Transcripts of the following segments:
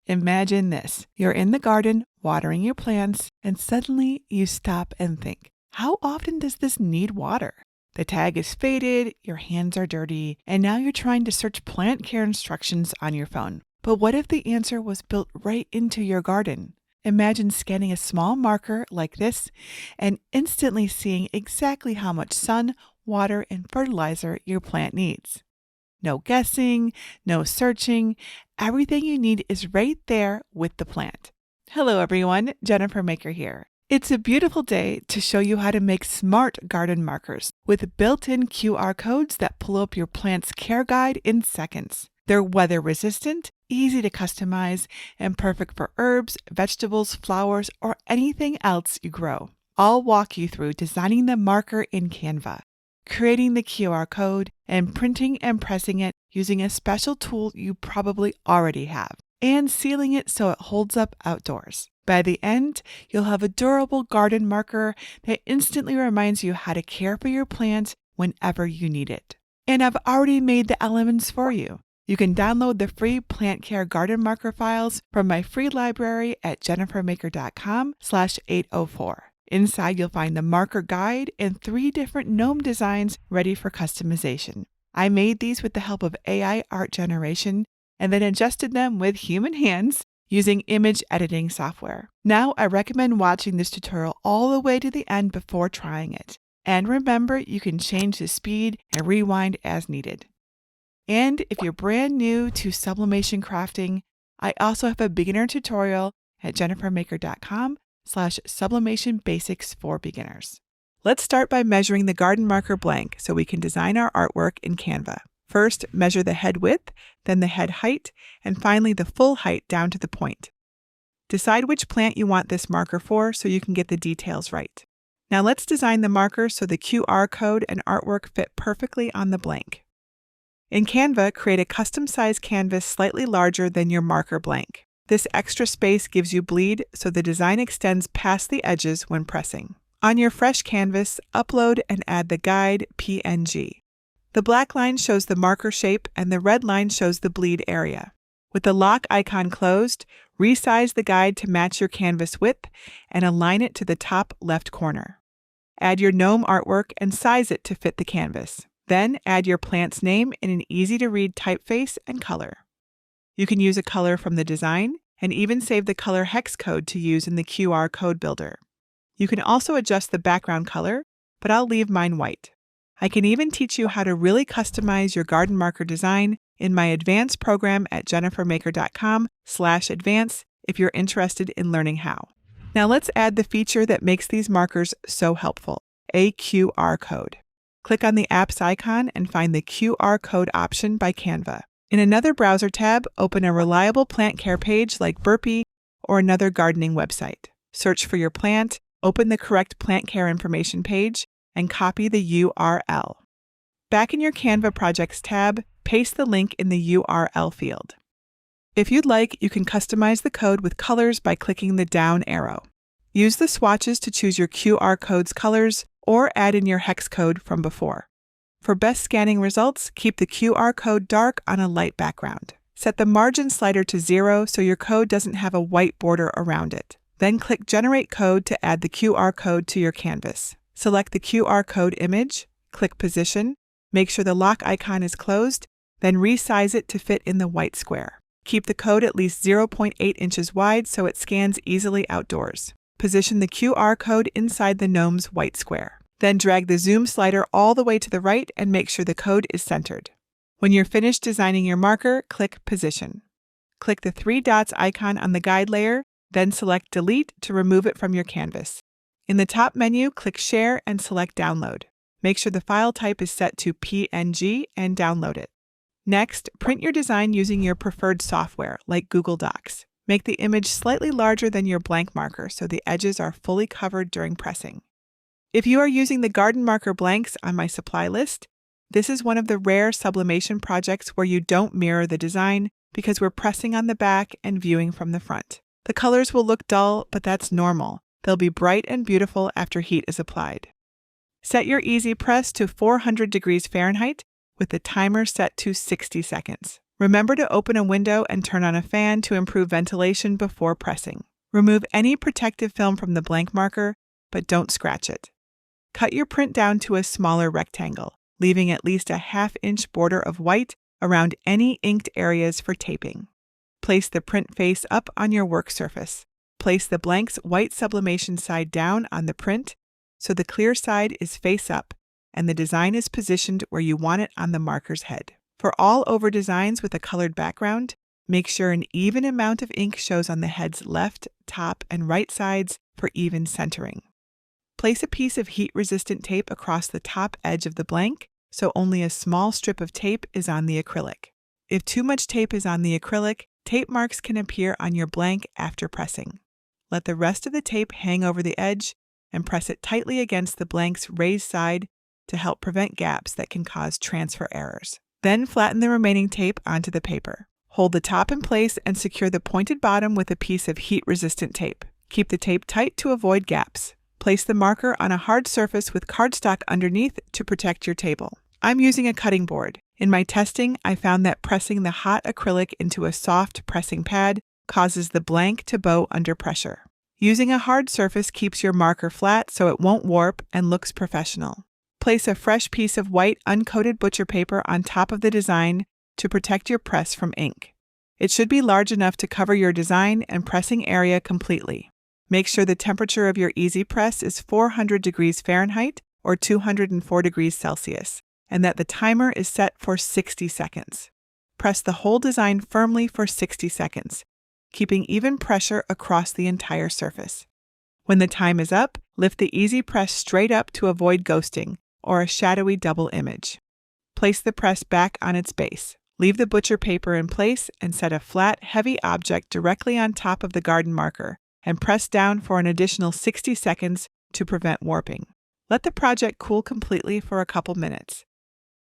Imagine this. You're in the garden, watering your plants, and suddenly you stop and think, how often does this need water? The tag is faded, your hands are dirty, and now you're trying to search plant care instructions on your phone. But what if the answer was built right into your garden? Imagine scanning a small marker like this and instantly seeing exactly how much sun, water, and fertilizer your plant needs. No guessing, no searching. Everything you need is right there with the plant. Hello everyone, Jennifer Maker here. It's a beautiful day to show you how to make smart garden markers with built-in QR codes that pull up your plant's care guide in seconds. They're weather resistant, easy to customize, and perfect for herbs, vegetables, flowers, or anything else you grow. I'll walk you through designing the marker in Canva, creating the QR code, and printing and pressing it using a special tool you probably already have, and sealing it so it holds up outdoors. By the end, you'll have a durable garden marker that instantly reminds you how to care for your plant whenever you need it. And I've already made the elements for you. You can download the free plant care garden marker files from my free library at jennifermaker.com/804. Inside, you'll find the marker guide and 3 different gnome designs ready for customization. I made these with the help of AI art generation and then adjusted them with human hands using image editing software. Now, I recommend watching this tutorial all the way to the end before trying it. And remember, you can change the speed and rewind as needed. And if you're brand new to sublimation crafting, I also have a beginner tutorial at jennifermaker.com/sublimation basics for beginners. Let's start by measuring the garden marker blank so we can design our artwork in Canva. First, measure the head width, then the head height, and finally the full height down to the point. Decide which plant you want this marker for so you can get the details right. Now let's design the marker so the QR code and artwork fit perfectly on the blank. In Canva, create a custom-sized canvas slightly larger than your marker blank. This extra space gives you bleed so the design extends past the edges when pressing. On your fresh canvas, upload and add the guide PNG. The black line shows the marker shape and the red line shows the bleed area. With the lock icon closed, resize the guide to match your canvas width and align it to the top left corner. Add your gnome artwork and size it to fit the canvas. Then add your plant's name in an easy-to-read typeface and color. You can use a color from the design and even save the color hex code to use in the QR code builder. You can also adjust the background color, but I'll leave mine white. I can even teach you how to really customize your garden marker design in my advanced program at jennifermaker.com/advance if you're interested in learning how. Now let's add the feature that makes these markers so helpful, a QR code. Click on the apps icon and find the QR code option by Canva. In another browser tab, open a reliable plant care page like Burpee or another gardening website. Search for your plant, open the correct plant care information page, and copy the URL. Back in your Canva Projects tab, paste the link in the URL field. If you'd like, you can customize the code with colors by clicking the down arrow. Use the swatches to choose your QR code's colors or add in your hex code from before. For best scanning results, keep the QR code dark on a light background. Set the margin slider to 0 so your code doesn't have a white border around it. Then click Generate Code to add the QR code to your canvas. Select the QR code image, click Position, make sure the lock icon is closed, then resize it to fit in the white square. Keep the code at least 0.8 inches wide so it scans easily outdoors. Position the QR code inside the gnome's white square. Then drag the zoom slider all the way to the right and make sure the code is centered. When you're finished designing your marker, click Position. Click the 3 dots icon on the guide layer, then select Delete to remove it from your canvas. In the top menu, click Share and select Download. Make sure the file type is set to PNG and download it. Next, print your design using your preferred software, like Google Docs. Make the image slightly larger than your blank marker so the edges are fully covered during pressing. If you are using the garden marker blanks on my supply list, this is one of the rare sublimation projects where you don't mirror the design because we're pressing on the back and viewing from the front. The colors will look dull, but that's normal. They'll be bright and beautiful after heat is applied. Set your easy press to 400 degrees Fahrenheit with the timer set to 60 seconds. Remember to open a window and turn on a fan to improve ventilation before pressing. Remove any protective film from the blank marker, but don't scratch it. Cut your print down to a smaller rectangle, leaving at least a ½ inch border of white around any inked areas for taping. Place the print face up on your work surface. Place the blank's white sublimation side down on the print so the clear side is face up and the design is positioned where you want it on the marker's head. For all over designs with a colored background, make sure an even amount of ink shows on the head's left, top, and right sides for even centering. Place a piece of heat-resistant tape across the top edge of the blank so only a small strip of tape is on the acrylic. If too much tape is on the acrylic, tape marks can appear on your blank after pressing. Let the rest of the tape hang over the edge and press it tightly against the blank's raised side to help prevent gaps that can cause transfer errors. Then flatten the remaining tape onto the paper. Hold the top in place and secure the pointed bottom with a piece of heat-resistant tape. Keep the tape tight to avoid gaps. Place the marker on a hard surface with cardstock underneath to protect your table. I'm using a cutting board. In my testing, I found that pressing the hot acrylic into a soft pressing pad causes the blank to bow under pressure. Using a hard surface keeps your marker flat so it won't warp and looks professional. Place a fresh piece of white uncoated butcher paper on top of the design to protect your press from ink. It should be large enough to cover your design and pressing area completely. Make sure the temperature of your easy press is 400 degrees Fahrenheit or 204 degrees Celsius, and that the timer is set for 60 seconds. Press the whole design firmly for 60 seconds, keeping even pressure across the entire surface. When the time is up, lift the easy press straight up to avoid ghosting or a shadowy double image. Place the press back on its base. Leave the butcher paper in place and set a flat, heavy object directly on top of the garden marker and press down for an additional 60 seconds to prevent warping. Let the project cool completely for a couple minutes.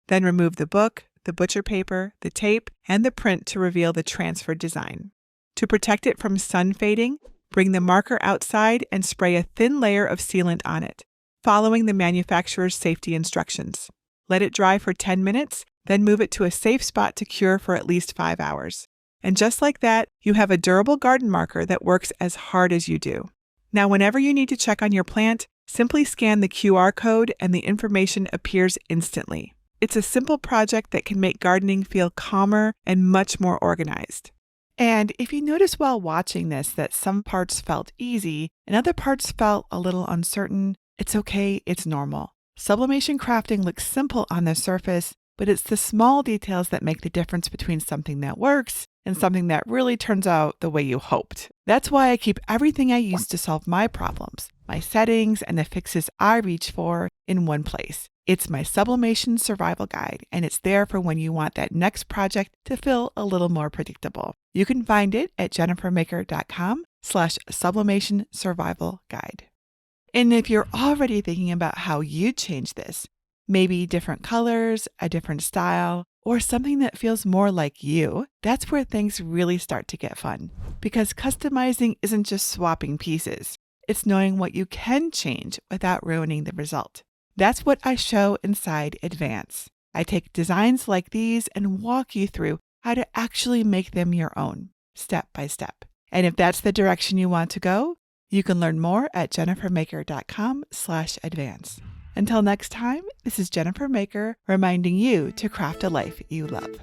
Then remove the book, the butcher paper, the tape, and the print to reveal the transferred design. To protect it from sun fading, bring the marker outside and spray a thin layer of sealant on it, following the manufacturer's safety instructions. Let it dry for 10 minutes, then move it to a safe spot to cure for at least 5 hours. And just like that, you have a durable garden marker that works as hard as you do. Now, whenever you need to check on your plant, simply scan the QR code and the information appears instantly. It's a simple project that can make gardening feel calmer and much more organized. And if you notice while watching this that some parts felt easy and other parts felt a little uncertain, it's okay, it's normal. Sublimation crafting looks simple on the surface, but it's the small details that make the difference between something that works and something that really turns out the way you hoped. That's why I keep everything I use to solve my problems, my settings, and the fixes I reach for in one place. It's my Sublimation Survival Guide, and it's there for when you want that next project to feel a little more predictable. You can find it at jennifermaker.com/Sublimation Survival Guide. And if you're already thinking about how you'd change this, maybe different colors, a different style, or something that feels more like you, that's where things really start to get fun. Because customizing isn't just swapping pieces. It's knowing what you can change without ruining the result. That's what I show inside Advance. I take designs like these and walk you through how to actually make them your own, step by step. And if that's the direction you want to go, you can learn more at jennifermaker.com/advance. Until next time, this is Jennifer Maker reminding you to craft a life you love.